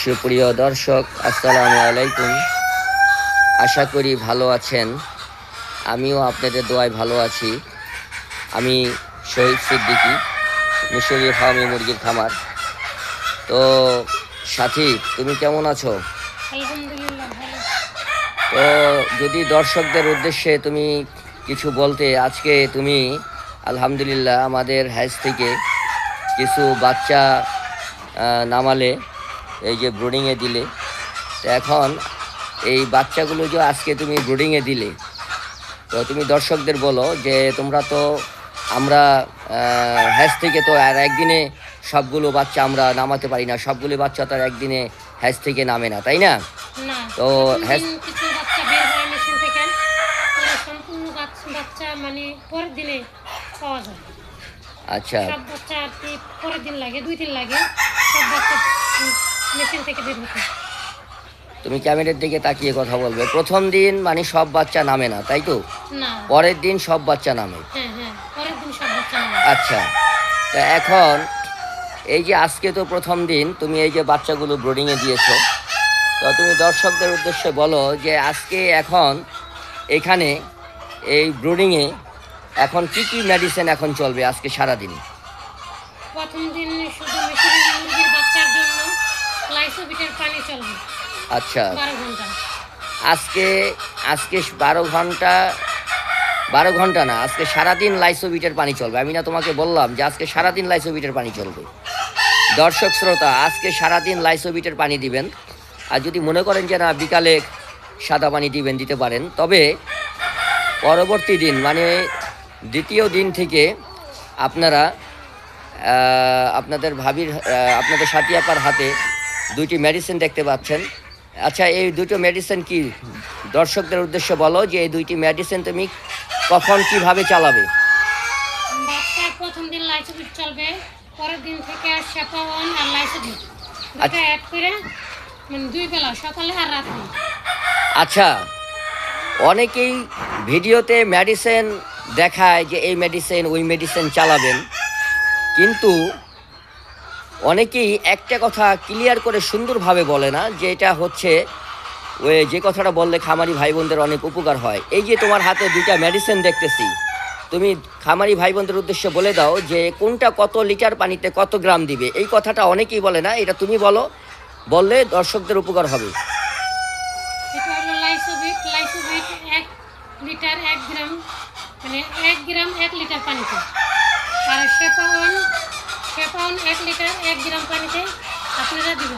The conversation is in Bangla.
সুপ্রিয় দর্শক, আসসালামু আলাইকুম। আশা করি ভালো আছেন। আমিও আপনাদের দোয়ায় ভালো আছি। আমি শহীদ সিদ্দিকী, মিশরীয় ফার্মি মুরগির খামার। তো সাথী, তুমি কেমন আছো? আলহামদুলিল্লাহ ভালো। তো যদি দর্শকদের উদ্দেশ্যে তুমি কিছু বলতে, আজকে তুমি আলহামদুলিল্লাহ আমাদের হাউস থেকে কিছু বাচ্চা নামালে, এই যে ব্রুডিংয়ে দিলে। তো এখন এই বাচ্চাগুলো যে আজকে তুমি ব্রুডিংয়ে দিলে, তো তুমি দর্শকদের বলো যে তোমরা তো আমরা হ্যাচ থেকে তো আর একদিনে সবগুলো বাচ্চা আমরা নামাতে পারি না, সবগুলো বাচ্চা তো আর একদিনে হ্যাচ থেকে নামে না, তাই না? না, তো হ্যাচ কিছু বাচ্চা বের হয় মেশিন থেকে, পরে সম্পূর্ণ বাচ্চা মানে পরের দিনে পাওয়া যায়। আচ্ছা, সব বাচ্চা আর কি পরের দিন লাগে, 2 দিন লাগে সব বাচ্চা মেশিন থেকে বের হতে। তুমি ক্যামেরার দিকে তাকিয়ে কথা বলবে। প্রথম দিন মানে সব বাচ্চা নামে না, তাই তো? না, পরের দিন সব বাচ্চা নামে। হ্যাঁ হ্যাঁ, পরের দিন সব বাচ্চা নামে। আচ্ছা, তো এখন এই যে আজকে তো প্রথম দিন, তুমি এই যে বাচ্চাগুলো ব্রুডিংয়ে দিয়েছো, তো তুমি দর্শকদের উদ্দেশ্যে বলো যে আজকে এখন এখানে এই ব্রুডিংয়ে এখন কি কি মেডিসিন এখন চলবে আজকে সারাদিন? প্রথম দিন শুধু মেশিনের মুরগির বাচ্চার জন্য লাইসোবিটের পানি চলবে আচ্ছা, 12 ঘন্টা। আজকে আজকে 12 ঘন্টা না, আজকে সারাদিন লাইসোবিটের পানি চলবে। আমি না তোমাকে বললাম যে আজকে সারাদিন লাইসোবিটের পানি চলবে? দর্শক শ্রোতা, আজকে সারাদিন লাইসোবিটের পানি দিবেন। আর যদি মনে করেন যে না বিকালে সাদা পানি দিবেন, দিতে পারেন। তবে পরবর্তী দিন মানে দ্বিতীয় দিন থেকে আপনারা আপনাদের ভাবির আপনাদের সাথী আপার হাতে 2টি মেডিসিন দেখতে পাচ্ছেন। আচ্ছা, এই 2টো মেডিসিন কি দর্শকদের উদ্দেশ্যে বলো যে এই 2টি মেডিসিন তুমি কখন কিভাবে চালাবে? বাচ্চার প্রথম দিন লাইসোবিট চলবে, পরের দিন থেকে শেপাওয়ান আর লাইসোবিট দুটো অ্যাড করে, মানে 2 বেলা, সকালে আর রাতে। আচ্ছা, অনেকেই ভিডিওতে মেডিসিন দেখায় যে এই মেডিসিন ওই মেডিসিন চালাবেন, কিন্তু অনেকেই একটা কথা ক্লিয়ার করে সুন্দরভাবে বলে না যে এটা হচ্ছে ওই যে কথাটা বললে খামারি ভাই বোনদের অনেক উপকার হয়। এই যে তোমার হাতে 2টা মেডিসিন দেখতেছি, তুমি খামারি ভাই বোনদের উদ্দেশ্যে বলে দাও যে কোনটা কত লিটার পানিতে কত গ্রাম দিবে। এই কথাটা অনেকেই বলে না, এটা তুমি বলো, বললে দর্শকদের উপকার হবে। এটা হলো লাইসোবিট 1 লিটার 1 গ্রাম, মানে 1 গ্রাম 1 লিটার পানিতে। আর শেপাওয়ান 1 লিটার 1 গ্রাম পানিতে আপনারা দিবেন।